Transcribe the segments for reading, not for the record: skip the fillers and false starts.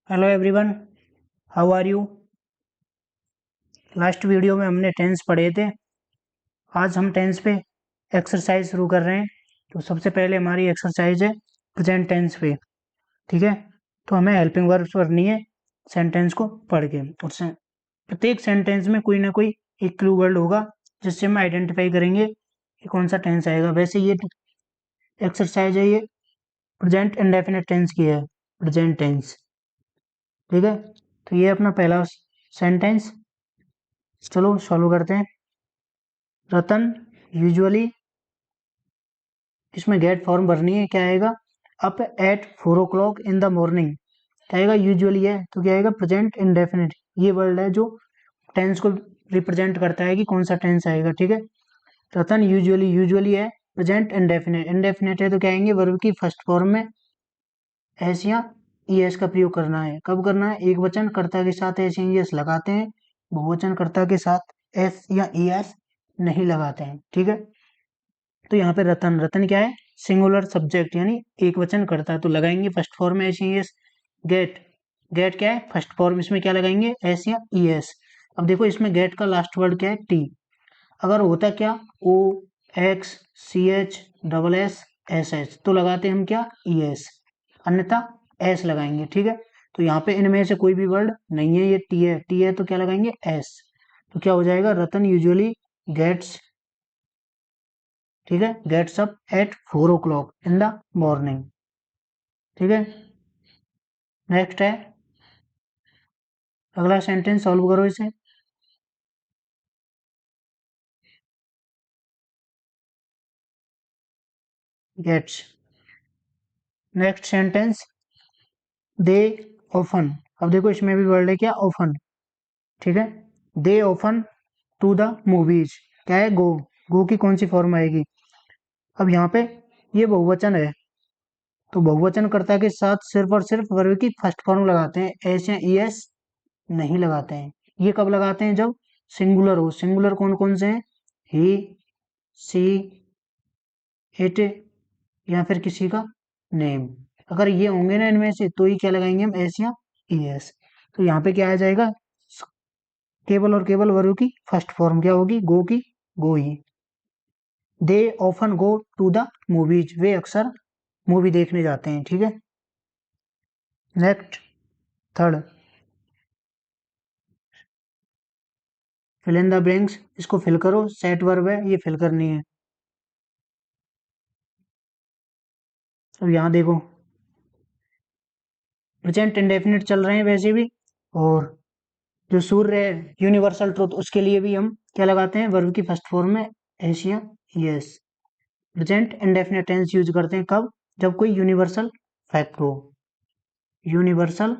Hello everyone, how are you. Last video में हमने tense पढ़े थे। आज हम टेंस पे एक्सरसाइज शुरू कर रहे हैं। तो सबसे पहले हमारी एक्सरसाइज है प्रेजेंट टेंस पे। ठीक है, तो हमें हेल्पिंग वर्ब्स करनी है सेंटेंस को पढ़ के। और प्रत्येक सेंटेंस में कोई ना कोई एक क्लू वर्ड होगा जिससे हम आइडेंटिफाई करेंगे कि कौन सा टेंस आएगा। वैसे ये एक्सरसाइज है, ये प्रेजेंट इंडेफिनिट टेंस की है, प्रेजेंट टेंस। ठीक है, तो ये अपना पहला सेंटेंस, चलो सॉल्व करते हैं। रतन यूजुअली, इसमें गेट फॉर्म भरनी है। क्या आएगा? Up at 4 o'clock in the morning. क्या आएगा? यूजुअली है तो क्या आएगा? Present indefinite. ये वर्ड है जो टेंस को रिप्रेजेंट करता है कि कौन सा टेंस आएगा। ठीक है, रतन यूजुअली, यूजुअली है प्रेजेंट इंडेफिनिट। इंडेफिनिट है तो क्या आएंगे? वर्ब की फर्स्ट फॉर्म में एस या ई एस का प्रयोग करना है। कब करना है? एक वचन कर्ता के साथ एस या ई एस लगाते हैं, बहुवचन कर्ता के साथ एस या ई एस नहीं लगाते हैं। ठीक है, तो यहाँ पे रतन, रतन क्या है? सिंगुलर सब्जेक्ट यानी एक वचन करता है, तो लगाएंगे फर्स्ट फॉर्म में एस या एस। गेट, गेट क्या है? फर्स्ट फॉर्म, इसमें क्या लगाएंगे? एस या ई एस। अब देखो इसमें गेट का लास्ट वर्ड क्या है? टी। अगर होता क्या? O X C H double S S H, तो लगाते हम क्या? ई एस, अन्यथा एस लगाएंगे। ठीक है, तो यहाँ पे इनमें से कोई भी वर्ड नहीं है, ये टी है। टी है तो क्या लगाएंगे? एस। तो क्या हो जाएगा? रतन यूजुअली गेट्स, ठीक है, gets up at 4 o'clock in the morning. ठीक है, नेक्स्ट है अगला सेंटेंस, सॉल्व करो इसे। Gets. Next sentence, they often. अब देखो इसमें भी वर्ड है क्या? ऑफन। ठीक है, they often to the movies. क्या है? गो। गो की कौन सी फॉर्म आएगी? अब यहाँ पे ये बहुवचन है, तो बहुवचन कर्ता के साथ सिर्फ और सिर्फ वर्ब की फर्स्ट फॉर्म लगाते हैं, एस या ई एस नहीं लगाते हैं। ये कब लगाते हैं? जब सिंगुलर हो। सिंगुलर कौन कौन से हैं? ही, सी, इट, या फिर किसी का नेम। अगर ये होंगे ना इनमें से, तो ही क्या लगाएंगे हम? एस या ई एस। तो यहाँ पे क्या आ जाएगा? केवल और केवल वर्ब की फर्स्ट फॉर्म क्या होगी? गो की गो ही। They often go to the movies, वे अक्सर मूवी देखने जाते हैं। ठीक है, next third, fill in the blanks. इसको फिल करो, सेट वर्ब है, ये फिल करनी है। अब यहाँ देखो प्रेजेंट इंडेफिनिट चल रहे हैं वैसे भी, और जो सूर्य है यूनिवर्सल ट्रुथ, उसके लिए भी हम क्या लगाते हैं? वर्ब की फर्स्ट फॉर्म में एस या es. Present indefinite tense use करते हैं कब? जब कोई यूनिवर्सल फैक्ट हो, यूनिवर्सल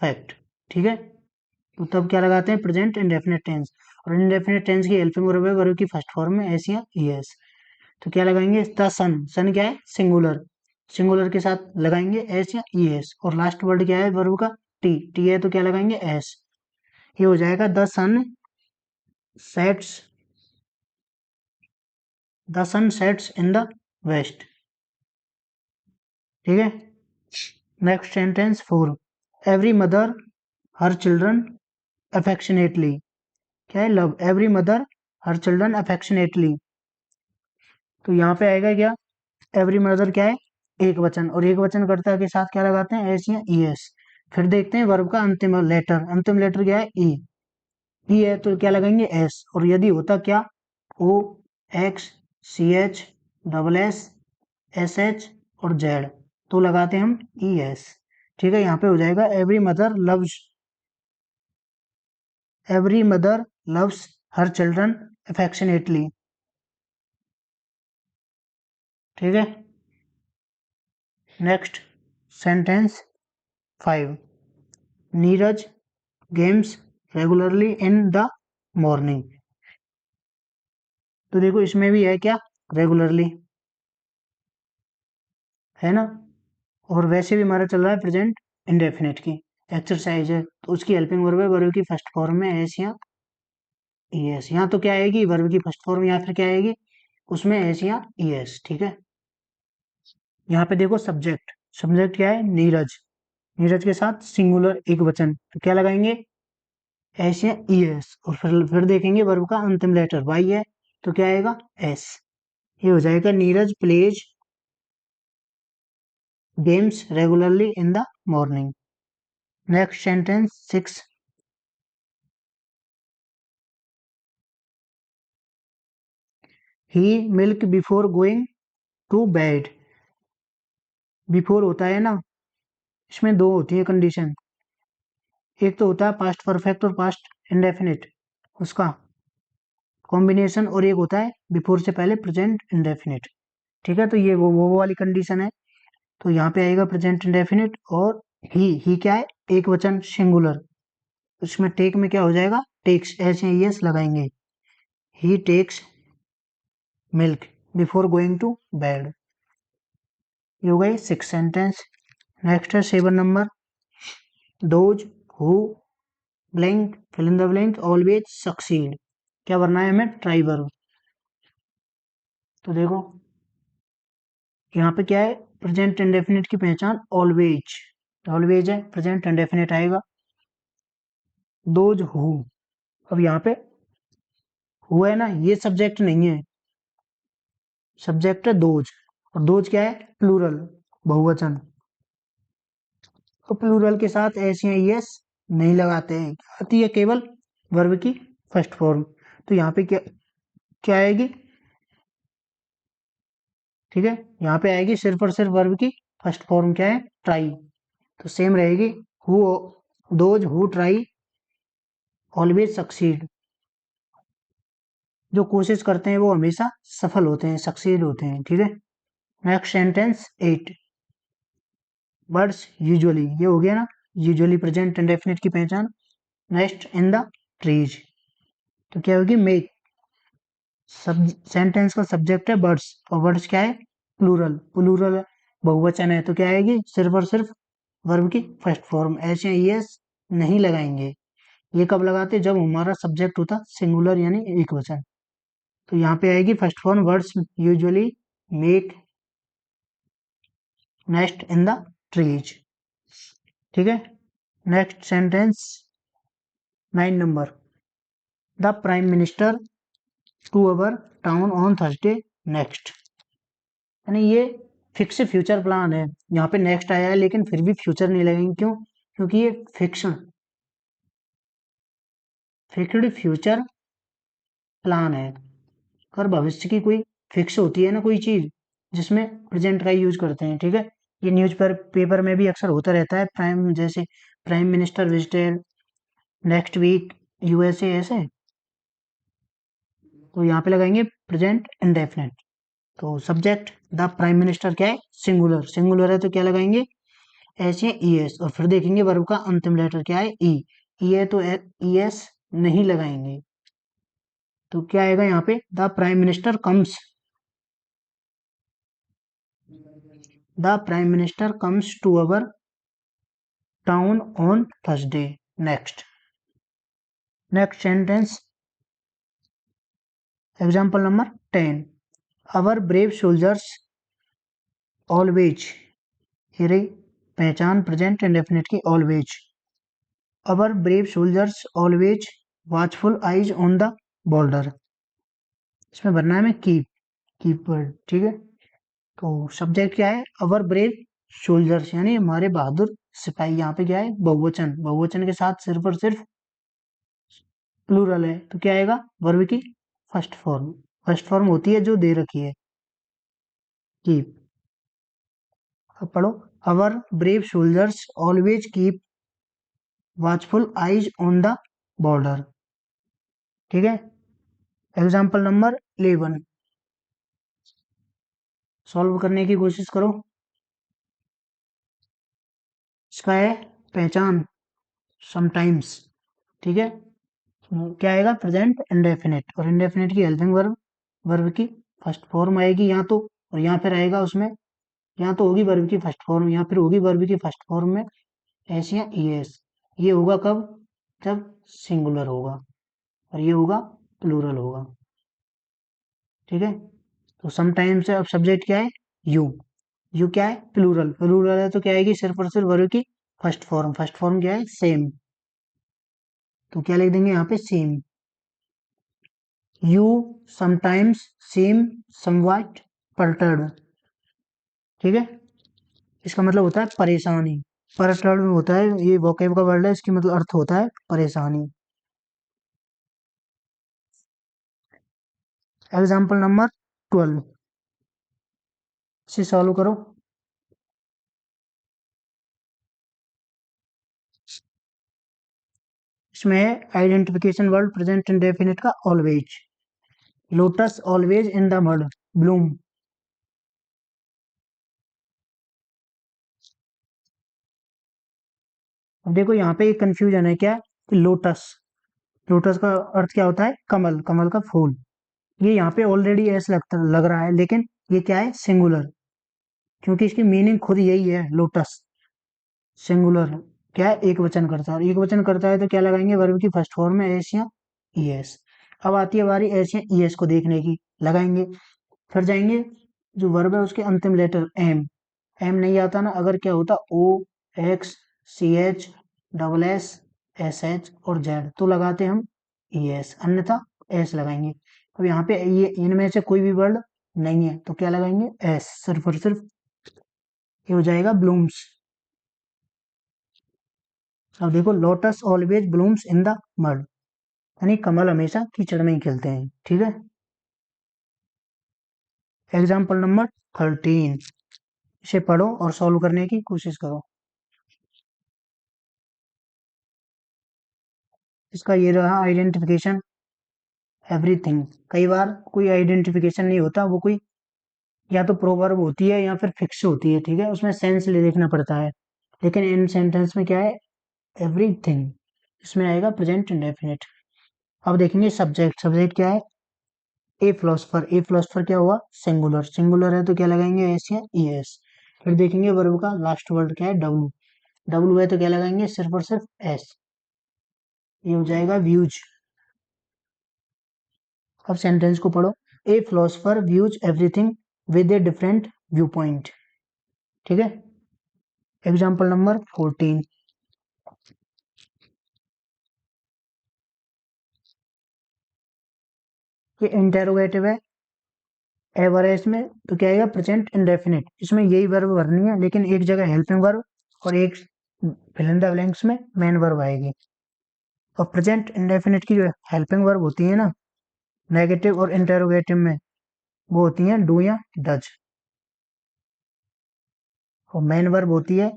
फैक्ट। ठीक है, तो तब क्या लगाते हैं? Present indefinite tense. और इंडेफिनिट टेंस की हेल्पिंग वर्ब है वर्ब की फर्स्ट फॉर्म में एस या यस। तो क्या लगाएंगे? द सन। सन क्या है? सिंगुलर। सिंगुलर के साथ लगाएंगे एस या ई एस। और लास्ट वर्ड क्या है वर्ब का? टी। टी है तो क्या लगाएंगे? एस। ये हो जाएगा the sun sets, the sun sets in the west. ठीक है, next sentence 4, every mother her children affectionately. क्या है? Love. Every mother her children affectionately, तो यहाँ पे आएगा क्या? एवरी मदर क्या है? एक वचन, और एक वचन कर्ता के साथ क्या लगाते हैं? एस या ई एस। फिर देखते हैं वर्ब का अंतिम लेटर। अंतिम लेटर क्या है? ई। ई है तो क्या लगाएंगे? एस। और यदि होता क्या? O X C H double S S H और जेड, तो लगाते हैं हम ई एस। ठीक है, यहाँ पे हो जाएगा every mother loves her children affectionately. ठीक है, next sentence 5, Neeraj games regularly in the morning. तो देखो इसमें भी है क्या? रेगुलरली है ना। और वैसे भी हमारा चल रहा है प्रेजेंट इंडेफिनिट की एक्सरसाइज है, तो उसकी हेल्पिंग वर्ब है वर्ब की फर्स्ट फॉर्म में एस या ई एस। यहाँ तो क्या आएगी? वर्ब की फर्स्ट फॉर्म, या फिर क्या आएगी उसमें? एस या ई एस। ठीक है, यहाँ पे देखो सब्जेक्ट, सब्जेक्ट क्या है? नीरज। नीरज के साथ सिंगुलर एक वचन, तो क्या लगाएंगे, एस या ई एस, और फिर देखेंगे वर्ब का अंतिम लेटर वाई है तो क्या आएगा, एस। ये हो जाएगा Neeraj plays games regularly in the morning. Next sentence 6, he milk before going to bed. Before होता है ना, इसमें दो होती है कंडीशन, एक तो होता है पास्ट परफेक्ट और पास्ट इंडेफिनिट, उसका कॉम्बिनेशन, और एक होता है बिफोर से पहले प्रेजेंट इंडेफिनिट। ठीक है, तो ये वो वाली कंडीशन है। तो यहाँ पे आएगा प्रेजेंट इंडेफिनिट, और ही क्या है, एक वचन सिंगुलर, उसमें टेक में क्या हो जाएगा, टेक्स, एस या एस लगाएंगे, he takes milk before going to bed. ये हो गई 6 सेंटेंस। नेक्स्ट है 7 number, those who blank fill in the blank always succeed. क्या भरना है हमें, ट्राई वर्ब। तो देखो यहाँ पे क्या है, प्रेजेंट इंडेफिनिट की पहचान ऑलवेज, ऑलवेज है, प्रेजेंट इंडेफिनिट आएगा। दोज हु, अब यहाँ पे हु है ना, ये सब्जेक्ट नहीं है, सब्जेक्ट है दोज, और दोज क्या है, प्लूरल, बहुवचन, तो प्लूरल के साथ एस या एस नहीं लगाते हैं, आती है केवल वर्ब की फर्स्ट फॉर्म। तो यहाँ पे क्या क्या आएगी, ठीक है, यहाँ पे आएगी सिर्फ और सिर्फ वर्ब की फर्स्ट फॉर्म क्या है, ट्राई, तो सेम रहेगी, who, those who try always succeed. जो कोशिश करते हैं वो हमेशा सफल होते हैं, सक्सीड होते हैं। ठीक है, नेक्स्ट सेंटेंस 8, बर्ड्स यूजुअली, ये हो गया ना, यूजुअली प्रेजेंट इंडेफिनिट की पहचान। नेक्स्ट इन द ट्रीज, तो क्या होगी, मेक, सब सेंटेंस का सब्जेक्ट है बर्ड्स, और बर्ड्स क्या है, प्लूरल, प्लूरल बहुवचन है, तो क्या आएगी, सिर्फ और सिर्फ वर्ब की फर्स्ट फॉर्म, एस या एस नहीं लगाएंगे। ये कब लगाते, जब हमारा सब्जेक्ट होता सिंगुलर यानी एक वचन। तो यहाँ पे आएगी first form birds usually make nest in the trees. ठीक है, next sentence 9 number, the prime minister to our town on Thursday next, यानी ये फिक्स फ्यूचर प्लान है, यहाँ पे नेक्स्ट आया है लेकिन फिर भी फ्यूचर नहीं लगेंगे, क्यों, क्योंकि ये फिक्शन फिक्स्ड फ्यूचर प्लान है। अगर भविष्य की कोई फिक्स होती है ना कोई चीज, जिसमें प्रेजेंट का यूज करते हैं। ठीक है, ये न्यूज पर पेपर में भी अक्सर होता रहता है, प्राइम जैसे prime minister visited next week USA, ऐसे, तो यहाँ पे लगाएंगे प्रेजेंट इंडेफिनिट। तो सब्जेक्ट द प्राइम मिनिस्टर क्या है, सिंगुलर, सिंगुलर है तो क्या लगाएंगे, एस या ई एस, और फिर देखेंगे वर्ब का अंतिम लेटर क्या है, ई, ई है तो ई एस नहीं लगाएंगे। तो क्या आएगा यहाँ पे, the prime minister comes, the prime minister comes to our town on Thursday next. Next sentence example number 10, our brave soldiers always, ये रही पहचान प्रेजेंट इंडेफिनिट की, always, our brave soldiers always watchful eyes on the border, इसमें भरना है मैं keep word. ठीक है, तो सब्जेक्ट क्या है, अवर ब्रेव सोल्जर्स यानी हमारे बहादुर सिपाही, यहाँ पे क्या है, बहुवचन, बहुवचन के साथ सिर्फ और सिर्फ प्लूरल है, तो क्या आएगा, वर्ब की फर्स्ट फॉर्म, फर्स्ट फॉर्म होती है जो दे रखी है, कीप। अब पढ़ो, our brave soldiers always keep watchful eyes on the border. ठीक है, एग्जाम्पल नंबर 11, सॉल्व करने की कोशिश करो। इसका है पहचान समटाइम्स। ठीक है, क्या आएगा, प्रेजेंट इंडेफिनिट, और इंडेफिनिट की हेल्पिंग वर्ब, वर्ब की फर्स्ट फॉर्म आएगी यहाँ तो, और यहाँ फिर आएगा उसमें, यहाँ तो होगी वर्ब की फर्स्ट फॉर्म, यहाँ फिर होगी वर्ब की फर्स्ट फॉर्म में एस या ई एस। ये होगा कब, जब सिंगुलर होगा, और ये होगा प्लूरल होगा। ठीक है, तो समटाइम्स है, अब सब्जेक्ट क्या है, यू, यू क्या है, प्लूरल, प्लूरल है तो क्या आएगी, सिर्फ और सिर्फ वर्ब की फर्स्ट फॉर्म क्या है? सेम। तो क्या लिख देंगे यहाँ पे? Seem. You sometimes seem somewhat perturbed. ठीक है, इसका मतलब होता है परेशानी। परटर्ड होता है, ये वोकेब का वर्ड है, इसकी मतलब अर्थ होता है परेशानी। एग्जाम्पल नंबर 12, इसे सॉल्व करो। इसमें है आइडेंटिफिकेशन वर्ड प्रेजेंट इंडेफिनिट का always. Lotus always in the mud Bloom. अब देखो यहाँ पे एक कंफ्यूजन है, क्या कि लोटस, लोटस का अर्थ क्या होता है? कमल, कमल का फूल। ये यहाँ पे ऑलरेडी ऐसा लग रहा है, लेकिन ये क्या है? सिंगुलर, क्योंकि इसकी मीनिंग खुद यही है, लोटस सिंगुलर। क्या है? एक वचन करता है, और एक वचन करता है तो क्या लगाएंगे? वर्ब की फर्स्ट फॉर्म में एस या ईएस। अब आती है बारी एस या ईएस को देखने की, लगाएंगे। फिर जाएंगे, जो वर्ब है उसके अंतिम लेटर एम, एम नहीं आता ना, अगर क्या होता? O, X, C H, double S, S H और जेड, तो लगाते हम ई एस, अन्यथा एस लगाएंगे। अब यहाँ पे ये इनमें से कोई भी वर्ड नहीं है, तो क्या लगाएंगे? एस, सिर्फ और सिर्फ। ये हो जाएगा ब्लूम्स। अब देखो, lotus always blooms in the mud, यानी कमल हमेशा कीचड़ में ही खिलते हैं। ठीक है, एग्जाम्पल नंबर 13, इसे पढ़ो और सॉल्व करने की कोशिश करो। इसका ये रहा आइडेंटिफिकेशन एवरीथिंग। कई बार कोई आइडेंटिफिकेशन नहीं होता, वो कोई या तो प्रोवर्ब होती है या फिर फिक्स होती है। ठीक है, उसमें सेंस ले देखना पड़ता है, लेकिन इन सेंटेंस में क्या है? एवरीथिंग, इसमें आएगा प्रेजेंट इंडेफिनिट। अब देखेंगे सब्जेक्ट, सब्जेक्ट क्या है? ए फिलोसफर, ए फिलोसफर क्या हुआ? सिंगुलर, सिंगुलर है तो क्या लगाएंगे? एस या ई एस। फिर देखेंगे वर्ब का लास्ट वर्ड क्या है? डब्लू, डब्लू है तो क्या लगाएंगे? सिर्फ और सिर्फ एस। ये हो जाएगा व्यूज। अब सेंटेंस को पढ़ो। A philosopher views everything with a different view point. ठीक है, एग्जाम्पल नंबर 14, ये इंटेरोगेटिव है एवर है इसमें, तो क्या आएगा? Present indefinite. इसमें यही वर्ब भरनी है, लेकिन एक जगह हेल्पिंग वर्ब और एक फिल इन द ब्लैंक्स में मेन वर्ब आएगी। और प्रेजेंट इंडेफिनिट की जो हेल्पिंग वर्ब होती है ना, नेगेटिव और इंटेरोगेटिव में, वो होती हैं डू या डज। और मेन वर्ब होती है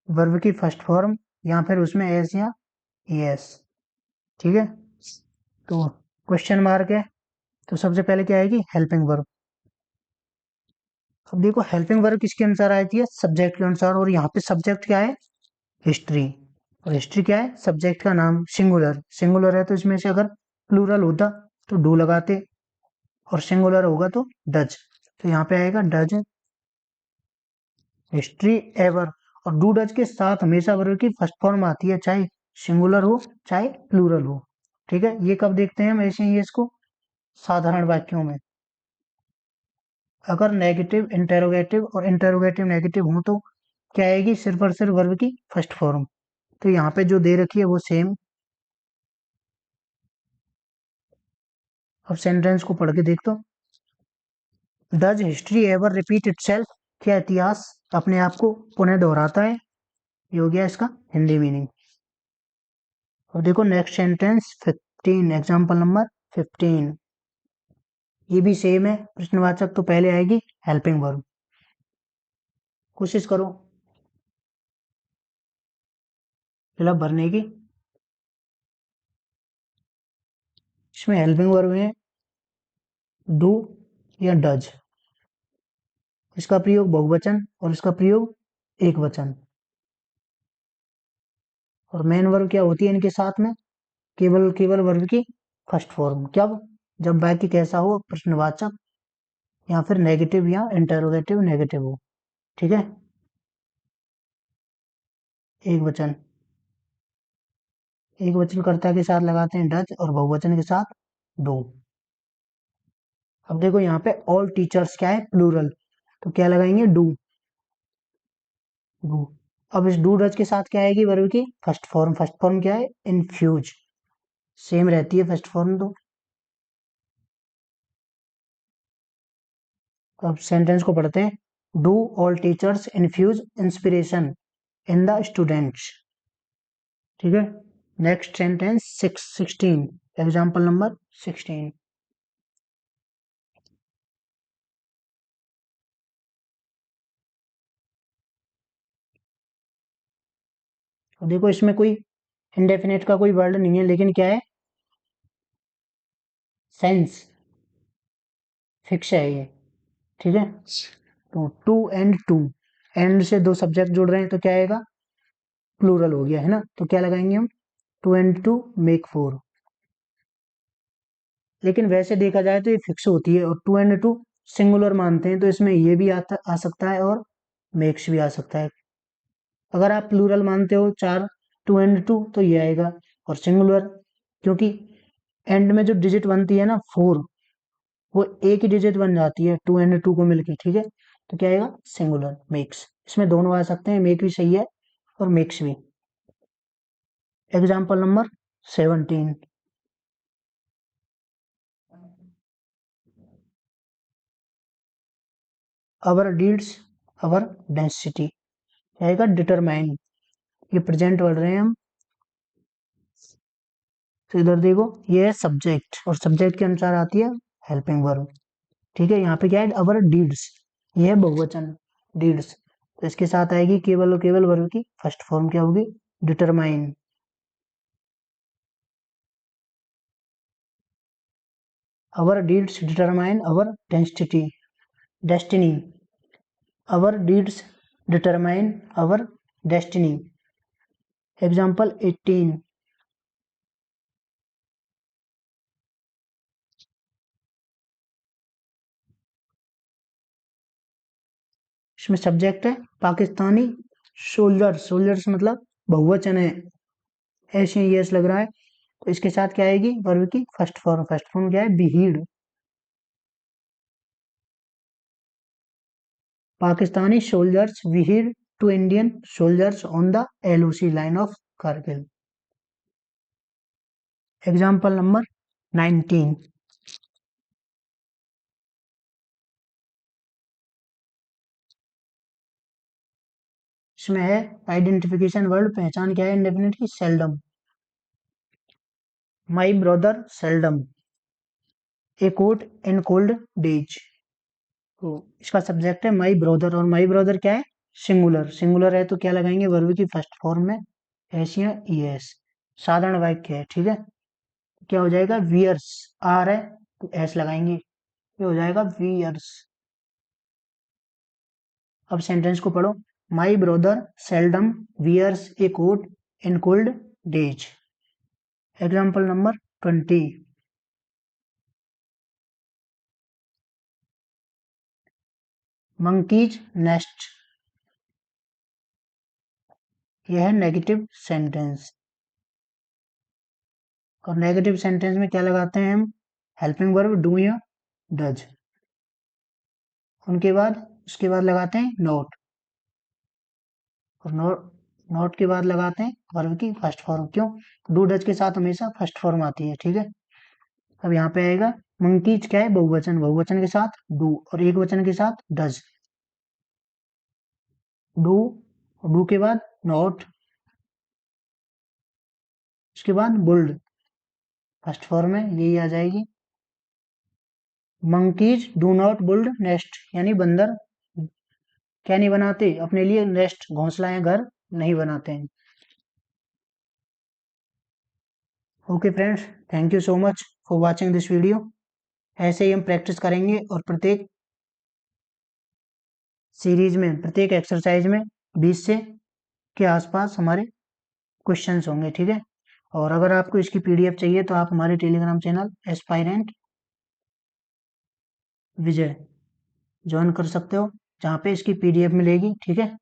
वर्ब की फर्स्ट फॉर्म, या फिर उसमें एस या एस। ठीक है, तो क्वेश्चन मार्क है, तो सबसे पहले क्या आएगी? Helping verb. अब देखो, हेल्पिंग वर्ब किसके अनुसार आती है? सब्जेक्ट के अनुसार। और यहाँ पे सब्जेक्ट क्या है? हिस्ट्री। और हिस्ट्री क्या है? सब्जेक्ट का नाम। सिंगुलर, सिंगुलर है तो इसमें से अगर प्लूरल होता तो डू लगाते, और सिंगुलर होगा तो डज। तो यहाँ पे आएगा डज हिस्ट्री एवर। और डू डज के साथ हमेशा वर्ब की फर्स्ट फॉर्म आती है, चाहे सिंगुलर हो चाहे प्लूरल हो। ठीक है, ये कब देखते हैं हम ऐसे ही इसको? साधारण वाक्यों में। अगर नेगेटिव इंटेरोगेटिव और इंटेरोगेटिव नेगेटिव हो तो क्या आएगी? सिर्फ और सिर्फ वर्ब की फर्स्ट फॉर्म। तो यहाँ पे जो दे रखी है वो सेम। अब सेंटेंस को पढ़ के देख तो, does history ever repeat itself, क्या इतिहास अपने आप को पुनः दोहराता है? ये हो गया इसका हिंदी मीनिंग। अब देखो नेक्स्ट सेंटेंस 15, एग्जाम्पल नंबर 15, ये भी सेम है। प्रश्नवाचक तो पहले आएगी हेल्पिंग वर्ब। कोशिश करो फिलअप भरने की। इसमें हेल्पिंग वर्ब है डू या डज। इसका प्रयोग बहुवचन और इसका प्रयोग एक वचन। और मेन वर्ब क्या होती है इनके साथ में? केवल केवल वर्ब की फर्स्ट फॉर्म। कब? जब वाक्य कैसा हो? प्रश्नवाचक या फिर नेगेटिव या इंटरोगेटिव नेगेटिव हो। ठीक है, एक वचन, एक वचन कर्ता के साथ लगाते हैं डज, और बहुवचन के साथ डू। अब देखो यहाँ पे ऑल टीचर्स क्या है? प्लूरल, तो क्या लगाएंगे? Do, do. अब इस डू डज के साथ क्या आएगी वर्ब की फर्स्ट फॉर्म क्या है इन्फ्यूज, सेम रहती है फर्स्ट फॉर्म तो। अब सेंटेंस को पढ़ते हैं। Do all teachers infuse inspiration in the students. ठीक है, नेक्स्ट सेंटेंस 16, एग्जाम्पल नंबर 16। देखो इसमें कोई इंडेफिनेट का कोई वर्ड नहीं है, लेकिन क्या है सेंस फिक्स है ये। ठीक है, तो टू एंड टू, एंड से दो सब्जेक्ट जुड़ रहे हैं तो क्या आएगा प्लूरल हो गया है ना, तो क्या लगाएंगे हम two and two make four. लेकिन वैसे देखा जाए तो ये फिक्स होती है, और टू एंड टू सिंगुलर मानते हैं तो इसमें ये भी आ सकता है और मेक्स भी आ सकता है। अगर आप प्लूरल मानते हो चार टू एंड टू तो ये आएगा, और सिंगुलर क्योंकि एंड में जो डिजिट बनती है ना फोर, वो एक ही डिजिट बन जाती है टू एंड टू को मिलके। ठीक है, तो क्या आएगा सिंगुलर मेक्स। इसमें दोनों आ सकते हैं, मेक भी सही है और मेक्स भी। Example number 17। Our deeds our density आएगा डिटरमाइन, ये प्रेजेंट पढ़ रहे हैं हम। तो इधर देखो ये है सब्जेक्ट, और सब्जेक्ट के अनुसार आती है हेल्पिंग वर्ब। ठीक है, यहाँ पे क्या है अवर डीड्स, ये है बहुवचन डीड्स, तो इसके साथ आएगी केवल और केवल वर्ब की फर्स्ट फॉर्म क्या होगी determine. Our deeds determine our destiny, our deeds determine our destiny. Example 18। इसमें सब्जेक्ट है पाकिस्तानी सोल्जर्स, सोल्जर्स मतलब बहुवचन है, ऐसे ही यस लग रहा है, तो इसके साथ क्या आएगी वर्ब की फर्स्ट फॉर्म क्या है behead. Pakistani soldiers behead to Indian soldiers on the LOC line of Kargil. Example number 19। इसमें है आइडेंटिफिकेशन वर्ड, पहचान क्या है इंडेफिनिट की seldom. My brother seldom a coat in cold days, तो इसका सब्जेक्ट है माई ब्रदर, और माई ब्रदर क्या है सिंगुलर, सिंगुलर है तो क्या लगाएंगे वर्ब की फर्स्ट फॉर्म में एस या ई एस, साधारण वाक्य है। ठीक है, क्या हो जाएगा वियर्स, आर है तो एस लगाएंगे, ये हो जाएगा वियर्स। अब सेंटेंस को पढ़ो। My brother seldom wears a coat in cold days. Example number 20। Monkeys nest, यह है नेगेटिव सेंटेंस, और नेगेटिव सेंटेंस में क्या लगाते हैं हम हेल्पिंग वर्ब डू या डज, उनके बाद उसके बाद लगाते हैं नोट, और नोट के बाद लगाते हैं वर्ब की फर्स्ट फॉर्म। क्यों डू डज के साथ हमेशा फर्स्ट फॉर्म आती है। ठीक है, अब यहाँ पे आएगा मंकीज क्या है बहुवचन, बहुवचन के साथ डू और एक वचन के साथ डज। डू, डू के बाद नोट, उसके बाद बुल्ड फर्स्ट फॉर्म में यही आ जाएगी। Monkeys do not built nest, यानी बंदर क्या नहीं बनाते अपने लिए नेस्ट, घोंसला या घर नहीं बनाते हैं। Okay friends, thank you so much for watching this video. ऐसे ही हम प्रैक्टिस करेंगे, और प्रत्येक सीरीज में प्रत्येक एक्सरसाइज में 20 से के आसपास हमारे क्वेश्चंस होंगे। ठीक है, और अगर आपको इसकी पीडीएफ चाहिए तो आप हमारे टेलीग्राम चैनल एस्पायरेंट विजय ज्वाइन कर सकते हो, जहाँ पे इसकी पीडीएफ मिलेगी। ठीक है,